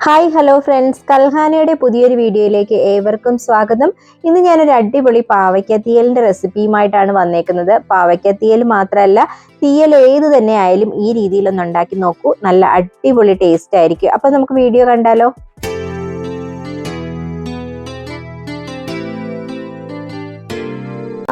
Hi hello friends, കൽഹാനയുടെ പുതിയൊരു വീഡിയോയിലേക്ക് ഏവർക്കും സ്വാഗതം. ഇന്ന് ഞാനൊരു അടിപൊളി പാവയ്ക്കത്തീയലിന്റെ റെസിപ്പിയുമായിട്ടാണ് വന്നേക്കുന്നത്. പാവയ്ക്കത്തീയൽ മാത്രമല്ല, തീയൽ ഏത് തന്നെ ആയാലും ഈ രീതിയിലൊന്ന് ഉണ്ടാക്കി നോക്കൂ, നല്ല അടിപൊളി ടേസ്റ്റ് ആയിരിക്കും. അപ്പൊ നമുക്ക് വീഡിയോ കണ്ടാലോ?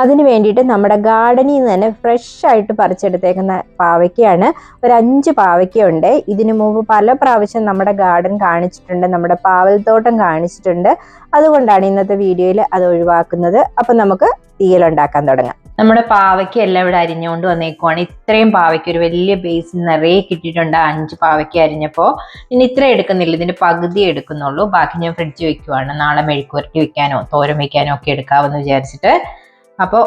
അതിന് വേണ്ടിയിട്ട് നമ്മുടെ ഗാർഡനിൽ നിന്ന് തന്നെ ഫ്രഷ് ആയിട്ട് പറിച്ചെടുത്തേക്കുന്ന പാവയ്ക്കയാണ്. ഒരു 5 പാവയ്ക്കയുണ്ട്. ഇതിനു മുമ്പ് പല പ്രാവശ്യം നമ്മുടെ ഗാർഡൻ കാണിച്ചിട്ടുണ്ട്, നമ്മുടെ പാവൽത്തോട്ടം കാണിച്ചിട്ടുണ്ട്. അതുകൊണ്ടാണ് ഇന്നത്തെ വീഡിയോയിൽ അത് ഒഴിവാക്കുന്നത്. അപ്പൊ നമുക്ക് തീയലുണ്ടാക്കാൻ തുടങ്ങാം. നമ്മുടെ പാവയ്ക്ക എല്ലാം ഇവിടെ അരിഞ്ഞുകൊണ്ട് വന്നേക്കുവാണ്. ഇത്രയും പാവയ്ക്ക ഒരു വലിയ ബേസിൽ നിറയെ കിട്ടിയിട്ടുണ്ട്. 5 പാവയ്ക്ക അരിഞ്ഞപ്പോൾ ഇനി ഇത്ര എടുക്കുന്നില്ല, ഇതിന്റെ പകുതി എടുക്കുന്നുള്ളൂ. ബാക്കി ഞാൻ ഫ്രിഡ്ജ് വെക്കുവാണ്. നാളെ മെഴുക്കുവരട്ടി വെക്കാനോ തോരൻ വെക്കാനോ ഒക്കെ എടുക്കാമെന്ന് വിചാരിച്ചിട്ട്. അപ്പോൾ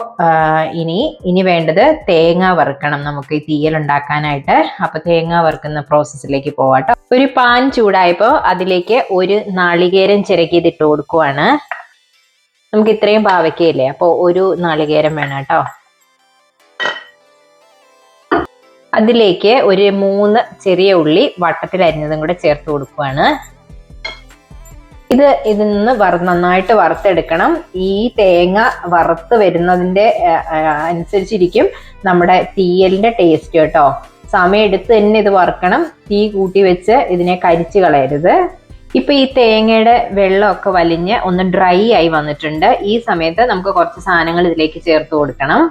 ഇനി വേണ്ടത് തേങ്ങ വറുക്കണം നമുക്ക് ഈ തീയൽ ഉണ്ടാക്കാനായിട്ട്. അപ്പൊ തേങ്ങ വറുക്കുന്ന പ്രോസസ്സിലേക്ക് പോവാട്ടോ. ഒരു പാൻ ചൂടായപ്പോൾ അതിലേക്ക് ഒരു നാളികേരം ചിരകിയതിട്ട് കൊടുക്കുവാണ്. നമുക്ക് ഇത്രയും പാവയ്ക്കയില്ലേ, അപ്പോൾ ഒരു നാളികേരം വേണം കേട്ടോ. അതിലേക്ക് ഒരു 3 ചെറിയ ഉള്ളി വട്ടത്തിൽ അരിഞ്ഞതും കൂടെ ചേർത്ത് കൊടുക്കുവാണ്. ഇതിൽ നിന്ന് നന്നായിട്ട് വറുത്തെടുക്കണം. ഈ തേങ്ങ വറുത്ത് വരുന്നതിന്റെ അനുസരിച്ചിരിക്കും നമ്മുടെ തീയലിന്റെ ടേസ്റ്റ് കേട്ടോ. സമയം എടുത്ത് തന്നെ ഇത് വറുക്കണം. തീ കൂട്ടി വെച്ച് ഇതിനെ കരിച്ചു കളയരുത്. ഇപ്പൊ ഈ തേങ്ങയുടെ വെള്ളമൊക്കെ വലിഞ്ഞ് ഒന്ന് ഡ്രൈ ആയി വന്നിട്ടുണ്ട്. ഈ സമയത്ത് നമുക്ക് കുറച്ച് സാധനങ്ങൾ ഇതിലേക്ക് ചേർത്ത് കൊടുക്കണം.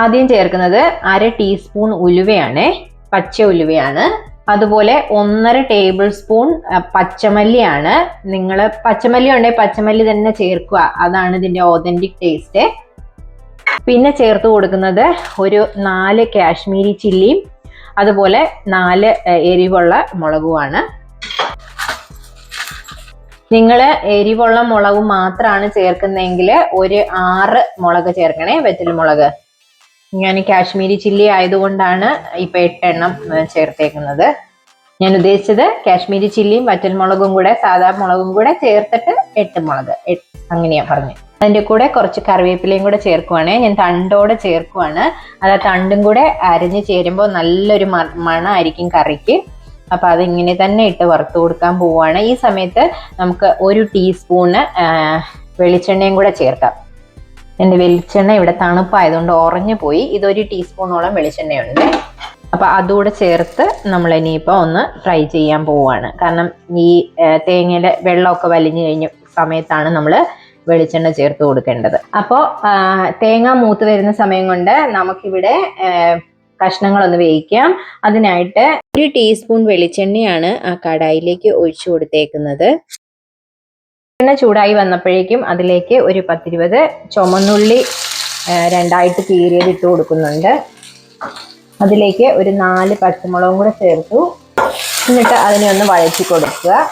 ആദ്യം ചേർക്കുന്നത് 1/2 ടീസ്പൂൺ ഉലുവയാണ്, പച്ച ഉലുവയാണ്. അതുപോലെ 1.5 ടേബിൾ സ്പൂൺ പച്ചമല്ലിയാണ്. നിങ്ങൾ പച്ചമല്ലി ഉണ്ടെങ്കിൽ പച്ചമല്ലി തന്നെ ചേർക്കുക, അതാണ് ഇതിന്റെ ഓതന്റിക് ടേസ്റ്റ്. പിന്നെ ചേർത്ത് കൊടുക്കുന്നത് ഒരു 4 കാശ്മീരി ചില്ലിയും അതുപോലെ 4 എരിവുള്ള മുളകുമാണ്. നിങ്ങൾ എരിവുള്ള മുളക് മാത്രമാണ് ചേർക്കുന്നതെങ്കിൽ ഒരു 6 മുളക് ചേർക്കണേ, വെറ്റൽ മുളക്. ഞാൻ കാശ്മീരി ചില്ലി ആയതുകൊണ്ടാണ് ഇപ്പൊ 8 എണ്ണം ചേർത്തേക്കുന്നത്. ഞാൻ ഉദ്ദേശിച്ചത് കാശ്മീരി ചില്ലിയും വറ്റൽമുളകും കൂടെ സാധാ മുളകും കൂടെ ചേർത്തിട്ട് 8 മുളക്, അങ്ങനെയാ പറഞ്ഞു. അതിന്റെ കൂടെ കുറച്ച് കറിവേപ്പിലയും കൂടെ ചേർക്കുവാണേ. ഞാൻ തണ്ടോടെ ചേർക്കുവാണ്. അത് തണ്ടും കൂടെ അരിഞ്ഞ് ചേരുമ്പോൾ നല്ലൊരു മണമായിരിക്കും കറിക്ക്. അപ്പൊ അതിങ്ങനെ തന്നെ ഇട്ട് വറുത്ത് കൊടുക്കാൻ പോവുകയാണ്. ഈ സമയത്ത് നമുക്ക് 1 ടീസ്പൂണ് വെളിച്ചെണ്ണയും കൂടെ ചേർക്കാം. എൻ്റെ വെളിച്ചെണ്ണ ഇവിടെ തണുപ്പായതുകൊണ്ട് ഉറഞ്ഞു പോയി. ഇതൊരു ടീസ്പൂണോളം വെളിച്ചെണ്ണയുണ്ട്. അപ്പൊ അതുകൂടെ ചേർത്ത് നമ്മൾ ഇനിയിപ്പോൾ ഒന്ന് ഫ്രൈ ചെയ്യാൻ പോവുകയാണ്. കാരണം ഈ തേങ്ങയുടെ വെള്ളമൊക്കെ വലിഞ്ഞു കഴിഞ്ഞ സമയത്താണ് നമ്മൾ വെളിച്ചെണ്ണ ചേർത്ത് കൊടുക്കേണ്ടത്. അപ്പോൾ തേങ്ങ മൂത്ത് വരുന്ന സമയം കൊണ്ട് നമുക്കിവിടെ കഷ്ണങ്ങളൊന്ന് വേവിക്കാം. അതിനായിട്ട് 1 ടീസ്പൂൺ വെളിച്ചെണ്ണയാണ് ആ കടായിലേക്ക് ഒഴിച്ചു കൊടുത്തേക്കുന്നത്. എണ്ണ ചൂടായി വന്നപ്പോഴേക്കും അതിലേക്ക് ഒരു 10-20 ചുമന്നുള്ളി 2ആയിട്ട് കീറിയത് ഇട്ട് കൊടുക്കുന്നുണ്ട്. അതിലേക്ക് ഒരു 4 പച്ചമുളകും കൂടെ ചേർത്തു. എന്നിട്ട് അതിനെ ഒന്ന് വഴറ്റി കൊടുക്കുക.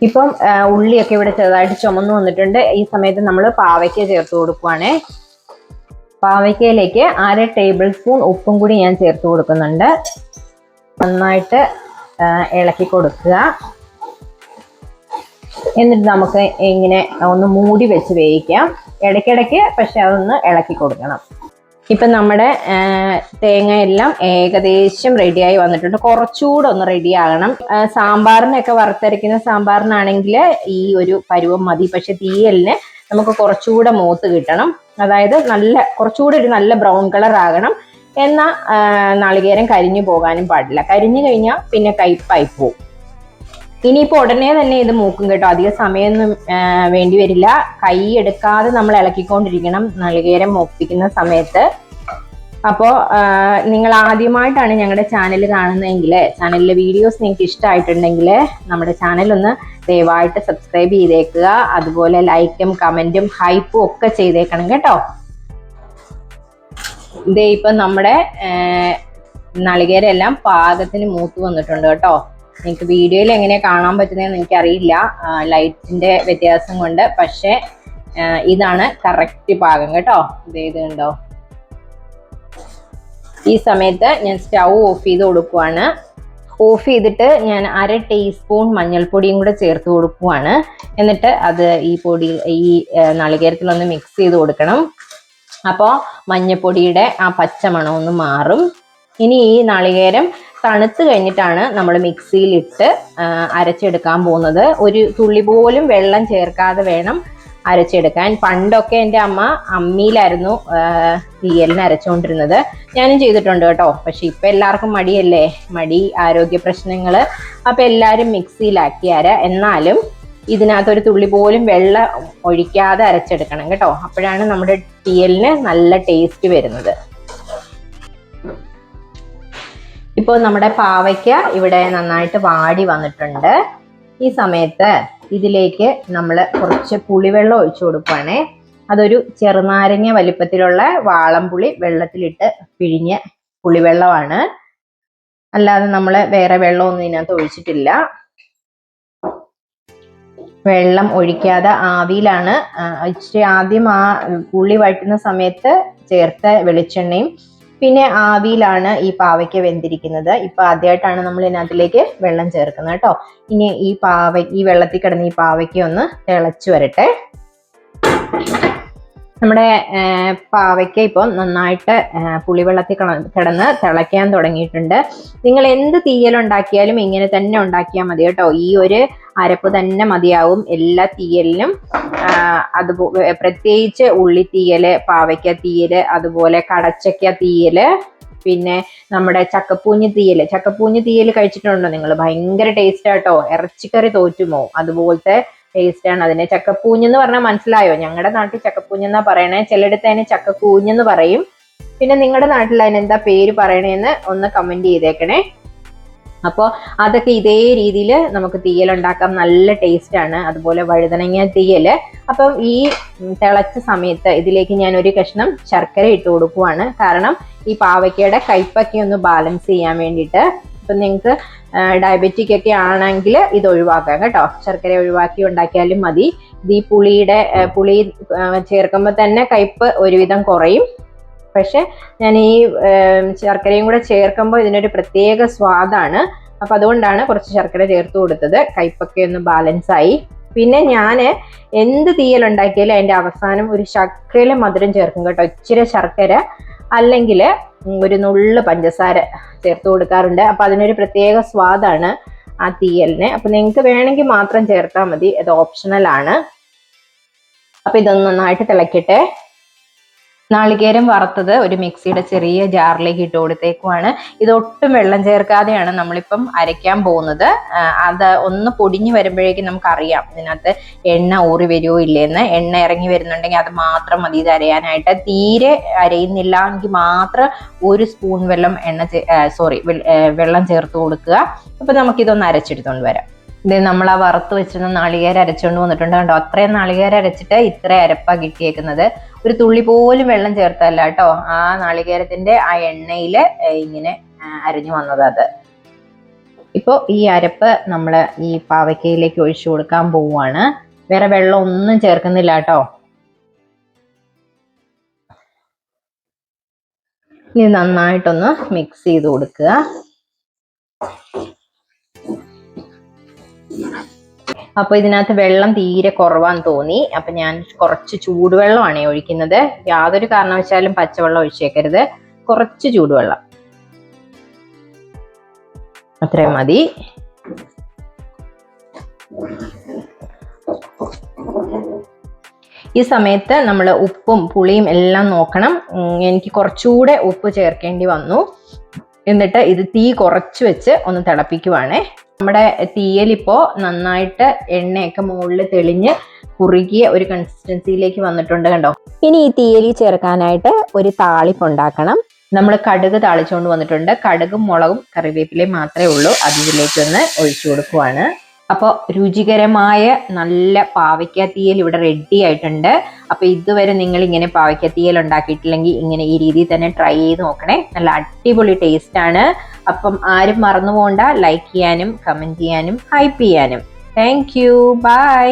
ഇപ്പം ഉള്ളിയൊക്കെ ഇവിടെ ചെറുതായിട്ട് ചുമന്നു വന്നിട്ടുണ്ട്. ഈ സമയത്ത് നമ്മൾ പാവയ്ക്ക ചേർത്ത് കൊടുക്കുവാണേ. പാവയ്ക്കയിലേക്ക് 1/2 ടേബിൾ സ്പൂൺ ഉപ്പും കൂടി ഞാൻ ചേർത്ത് കൊടുക്കുന്നുണ്ട്. നന്നായിട്ട് ഇളക്കി കൊടുക്കുക. എന്നിട്ട് നമുക്ക് ഇങ്ങനെ ഒന്ന് മൂടി വെച്ച് വേവിക്കാം. ഇടയ്ക്കിടയ്ക്ക് പക്ഷെ അതൊന്ന് ഇളക്കി കൊടുക്കണം. ഇപ്പം നമ്മുടെ തേങ്ങയെല്ലാം ഏകദേശം റെഡിയായി വന്നിട്ടുണ്ട്. കുറച്ചുകൂടെ ഒന്ന് റെഡി ആകണം. സാമ്പാറിനൊക്കെ വറുത്തരയ്ക്കുന്ന സാമ്പാറിനാണെങ്കിൽ ഈ ഒരു പരുവം മതി. പക്ഷെ തീയലിന് നമുക്ക് കുറച്ചുകൂടെ മൂത്ത് കിട്ടണം. അതായത് കുറച്ചുകൂടെ ഒരു നല്ല ബ്രൗൺ കളർ ആകണം. എന്നാൽ നാളികേരം കരിഞ്ഞു പോകാനും പാടില്ല. കരിഞ്ഞു കഴിഞ്ഞാൽ പിന്നെ കയ്പായി പോവും. ഇനിയിപ്പോൾ ഉടനെ തന്നെ ഇത് മൂക്കും കേട്ടോ. അധികം സമയമൊന്നും വേണ്ടി വരില്ല. കൈ എടുക്കാതെ നമ്മൾ ഇളക്കിക്കൊണ്ടിരിക്കണം നാളികേരം മൂപ്പിക്കുന്ന സമയത്ത്. അപ്പോൾ നിങ്ങൾ ആദ്യമായിട്ടാണ് ഞങ്ങളുടെ ചാനൽ കാണുന്നതെങ്കിൽ, ചാനലിലെ വീഡിയോസ് നിങ്ങൾക്ക് ഇഷ്ടമായിട്ടുണ്ടെങ്കിൽ നമ്മുടെ ചാനൽ ഒന്ന് ദയവായിട്ട് സബ്സ്ക്രൈബ് ചെയ്തേക്കുക. അതുപോലെ ലൈക്കും കമൻറ്റും ഹൈപ്പും ഒക്കെ ചെയ്തേക്കണം കേട്ടോ. ഇതേ ഇപ്പം നമ്മുടെ നാളികേരം എല്ലാം പാകത്തിന് മൂത്ത് വന്നിട്ടുണ്ട് കേട്ടോ. നിങ്ങൾക്ക് വീഡിയോയിൽ എങ്ങനെയാണ് കാണാൻ പറ്റുന്നതെന്ന് എനിക്കറിയില്ല, ലൈറ്റിന്റെ വ്യത്യാസം കൊണ്ട്. പക്ഷെ ഇതാണ് കറക്റ്റ് പാകം കേട്ടോ. ഇത് കണ്ടോ. ഈ സമയത്ത് ഞാൻ സ്റ്റൗ ഓഫ് ചെയ്ത് കൊടുക്കുവാണ്. ഓഫ് ചെയ്തിട്ട് ഞാൻ 1/2 ടീസ്പൂൺ മഞ്ഞൾപ്പൊടിയും കൂടെ ചേർത്ത് കൊടുക്കുവാണ്. എന്നിട്ട് അത് ഈ നാളികേരത്തിലൊന്ന് മിക്സ് ചെയ്ത് കൊടുക്കണം. അപ്പോൾ മഞ്ഞൾപ്പൊടിയുടെ ആ പച്ചമണം ഒന്ന് മാറും. ഇനി ഈ നാളികേരം തണുത്ത് കഴിഞ്ഞിട്ടാണ് നമ്മൾ മിക്സിയിലിട്ട് അരച്ചെടുക്കാൻ പോകുന്നത്. ഒരു തുള്ളി പോലും വെള്ളം ചേർക്കാതെ വേണം അരച്ചെടുക്കാൻ. പണ്ടൊക്കെ എൻ്റെ അമ്മ അമ്മിയിലായിരുന്നു തീയലിന് അരച്ചുകൊണ്ടിരുന്നത്. ഞാനും ചെയ്തിട്ടുണ്ട് കേട്ടോ. പക്ഷെ ഇപ്പൊ എല്ലാവർക്കും മടിയല്ലേ, മടി, ആരോഗ്യ പ്രശ്നങ്ങള്. അപ്പൊ എല്ലാരും മിക്സിയിലാക്കി എന്നാലും ഇതിനകത്ത് ഒരു തുള്ളി പോലും വെള്ളം ഒഴിക്കാതെ അരച്ചെടുക്കണം കേട്ടോ. അപ്പോഴാണ് നമ്മുടെ തീയലിന് നല്ല ടേസ്റ്റ് വരുന്നത്. ഇപ്പോൾ നമ്മുടെ പാവയ്ക്ക ഇവിടെ നന്നായിട്ട് വാടി വന്നിട്ടുണ്ട്. ഈ സമയത്ത് ഇതിലേക്ക് നമ്മൾ കുറച്ച് പുളിവെള്ളം ഒഴിച്ചു കൊടുക്കുകയാണേ. അതൊരു ചെറുനാരങ്ങ വലിപ്പത്തിലുള്ള വാളംപുളി വെള്ളത്തിലിട്ട് പിഴിഞ്ഞ പുളിവെള്ളമാണ്. അല്ലാതെ നമ്മൾ വേറെ വെള്ളമൊന്നും ഇതിനകത്ത് ഒഴിച്ചിട്ടില്ല. വെള്ളം ഒഴിക്കാതെ ആവിയിലാണ് ഇച്ചിരി ആദ്യം ആ പുളി വഴറ്റുന്ന സമയത്ത് ചേർത്ത വെളിച്ചെണ്ണയും പിന്നെ ആവിയിലാണ് ഈ പാവയ്ക്ക വെന്തിരിക്കുന്നത്. ഇപ്പൊ ആദ്യമായിട്ടാണ് നമ്മൾ ഇതിനകത്തിലേക്ക് വെള്ളം ചേർക്കുന്നത് കേട്ടോ. ഇനി ഈ വെള്ളത്തിൽ കിടന്ന് ഈ പാവയ്ക്ക ഒന്ന് തിളച്ചു വരട്ടെ. നമ്മുടെ പാവയ്ക്ക ഇപ്പം നന്നായിട്ട് പുളിവെള്ളത്തിൽ കിടന്ന് തിളയ്ക്കാൻ തുടങ്ങിയിട്ടുണ്ട്. നിങ്ങൾ എന്ത് തീയലുണ്ടാക്കിയാലും ഇങ്ങനെ തന്നെ ഉണ്ടാക്കിയാൽ മതി കേട്ടോ. ഈ ഒരു അരപ്പ് തന്നെ മതിയാവും എല്ലാ തീയലിനും. അതുപോലെ പ്രത്യേകിച്ച് ഉള്ളിത്തീയല്, പാവയ്ക്ക തീയല്, അതുപോലെ കടച്ചക്ക തീയല്, പിന്നെ നമ്മുടെ ചക്കപ്പൂഞ്ഞ് തീയല് കഴിച്ചിട്ടുണ്ടോ നിങ്ങൾ? ഭയങ്കര ടേസ്റ്റ് ആട്ടോ. ഇറച്ചിക്കറി തോറ്റുമോ അതുപോലത്തെ ടേസ്റ്റ് ആണ് അതിന്. ചക്കപ്പൂഞ്ഞെന്ന് പറഞ്ഞാൽ മനസ്സിലായോ? ഞങ്ങളുടെ നാട്ടിൽ ചക്കപ്പൂഞ്ഞെന്നാ പറയണേ. ചിലയിടത്ത് അതിന് ചക്കക്കൂഞ്ഞെന്ന് പറയും. പിന്നെ നിങ്ങളുടെ നാട്ടിൽ അതിനെന്താ പേര് പറയണേന്ന് ഒന്ന് കമന്റ് ചെയ്തേക്കണേ. അപ്പോൾ അതൊക്കെ ഇതേ രീതിയിൽ നമുക്ക് തീയൽ ഉണ്ടാക്കാം. നല്ല ടേസ്റ്റ് ആണ്. അതുപോലെ വഴുതനങ്ങ തീയല്. അപ്പം ഈ തിളച്ച സമയത്ത് ഇതിലേക്ക് ഞാൻ ഒരു കഷ്ണം ശർക്കര ഇട്ട് കൊടുക്കുവാണ്. കാരണം ഈ പാവയ്ക്കയുടെ കയ്പൊക്കെ ഒന്ന് ബാലൻസ് ചെയ്യാൻ വേണ്ടിയിട്ട്. ഇപ്പം നിങ്ങൾക്ക് ഡയബറ്റിക് ഒക്കെ ആണെങ്കിൽ ഇത് ഒഴിവാക്കാം കേട്ടോ. ശർക്കര ഒഴിവാക്കി ഉണ്ടാക്കിയാലും മതി. ഇത് ഈ പുളി ചേർക്കുമ്പോൾ തന്നെ കയ്പ് ഒരുവിധം കുറയും. പക്ഷെ ഞാൻ ഈ ശർക്കരയും കൂടെ ചേർക്കുമ്പോൾ ഇതിനൊരു പ്രത്യേക സ്വാദാണ്. അപ്പൊ അതുകൊണ്ടാണ് കുറച്ച് ശർക്കര ചേർത്ത് കൊടുത്തത്. കയ്പൊക്കെ ഒന്ന് ബാലൻസ് ആയി. പിന്നെ ഞാൻ എന്ത് തീയൽ ഉണ്ടാക്കിയാലും അതിന്റെ അവസാനം ഒരു ശർക്കര മധുരം ചേർക്കും കേട്ടോ. ഇച്ചിരി ശർക്കര അല്ലെങ്കിൽ ഒരു നുള്ളു പഞ്ചസാര ചേർത്ത് കൊടുക്കാറുണ്ട്. അപ്പൊ അതിനൊരു പ്രത്യേക സ്വാദാണ് ആ തീയലിന്. അപ്പൊ നിങ്ങൾക്ക് വേണമെങ്കിൽ മാത്രം ചേർത്താൽ മതി, അത് ഓപ്ഷണൽ ആണ്. അപ്പൊ ഇതൊന്ന് നന്നായിട്ട് തിളക്കട്ടെ. നാളികേരം വറുത്തത് ഒരു മിക്സിയുടെ ചെറിയ ജാറിലേക്ക് ഇട്ട് കൊടുത്തേക്കുവാണ്. ഇതൊട്ടും വെള്ളം ചേർക്കാതെയാണ് നമ്മളിപ്പം അരയ്ക്കാൻ പോകുന്നത്. അത് ഒന്ന് പൊടിഞ്ഞു വരുമ്പോഴേക്കും നമുക്കറിയാം ഇതിനകത്ത് എണ്ണ ഊറി വരുമോ ഇല്ലേന്ന്. എണ്ണ ഇറങ്ങി വരുന്നുണ്ടെങ്കിൽ അത് മാത്രം മതി ഇത് അരയാനായിട്ട്. തീരെ അരയുന്നില്ല എങ്കിൽ മാത്രം ഒരു സ്പൂൺ വെള്ളം ചേർത്ത് കൊടുക്കുക. അപ്പൊ നമുക്കിതൊന്ന് അരച്ചെടുത്തോണ്ട് വരാം. ഇത് നമ്മൾ ആ വറുത്ത് വെച്ചിരുന്ന നാളികേരം അരച്ചുകൊണ്ട് വന്നിട്ടുണ്ട് കണ്ടോ. അത്രയും നാളികേരം അരച്ചിട്ട് ഇത്ര അരപ്പാ കിട്ടിയേക്കുന്നത്. ഒരു തുള്ളി പോലും വെള്ളം ചേർത്തല്ല കേട്ടോ. ആ നാളികേരത്തിന്റെ ആ എണ്ണയില് ഇങ്ങനെ അരഞ്ഞു വന്നത് അത്. ഇപ്പൊ ഈ അരപ്പ് നമ്മൾ ഈ പാവയ്ക്കയിലേക്ക് ഒഴിച്ചു കൊടുക്കാൻ പോവുകയാണ്. വേറെ വെള്ളം ഒന്നും ചേർക്കുന്നില്ല കേട്ടോ. ഇനി നന്നായിട്ടൊന്ന് മിക്സ് ചെയ്ത് കൊടുക്കുക. അപ്പൊ ഇതിനകത്ത് വെള്ളം തീരെ കുറവാന്ന് തോന്നി. അപ്പൊ ഞാൻ കുറച്ച് ചൂടുവെള്ളമാണ് ഒഴിക്കുന്നത്. യാതൊരു കാരണവശാലും പച്ചവെള്ളം ഒഴിച്ചേക്കരുത്. കുറച്ച് ചൂടുവെള്ളം, അത്രയും മതി. ഈ സമയത്ത് നമ്മൾ ഉപ്പും പുളിയും എല്ലാം നോക്കണം. എനിക്ക് കുറച്ചുകൂടെ ഉപ്പ് ചേർക്കേണ്ടി വന്നു. എന്നിട്ട് ഇത് തീ കുറച്ച് വെച്ച് ഒന്ന് തിളപ്പിക്കുവാണേ. നമ്മുടെ തീയലിപ്പോ നന്നായിട്ട് എണ്ണയൊക്കെ മുകളിൽ തെളിഞ്ഞ് കുറുകിയ ഒരു കൺസിസ്റ്റൻസിയിലേക്ക് വന്നിട്ടുണ്ട് കണ്ടോ. ഇനി ഈ തീയലി ചേർക്കാനായിട്ട് ഒരു താളിപ്പ് ഉണ്ടാക്കണം. നമ്മൾ കടുക് താളിച്ചുകൊണ്ട് വന്നിട്ടുണ്ട്. കടുകും മുളകും കറിവേപ്പിലയും മാത്രമേ ഉള്ളൂ. അത് ഇതിലേക്കൊന്ന് ഒഴിച്ചു കൊടുക്കുവാണ്. അപ്പോൾ രുചികരമായ നല്ല പാവയ്ക്ക തീയൽ ഇവിടെ റെഡി ആയിട്ടുണ്ട്. അപ്പൊ ഇതുവരെ നിങ്ങൾ ഇങ്ങനെ പാവയ്ക്ക തീയൽ ഉണ്ടാക്കിയിട്ടില്ലെങ്കിൽ ഇങ്ങനെ ഈ രീതിയിൽ തന്നെ ട്രൈ ചെയ്ത് നോക്കണേ. നല്ല അടിപൊളി ടേസ്റ്റ് ആണ്. അപ്പം ആരും മറന്നു പോകണ്ട ലൈക്ക് ചെയ്യാനും കമന്റ് ചെയ്യാനും ഹൈപ്പ് ചെയ്യാനും. Thank you. ബൈ.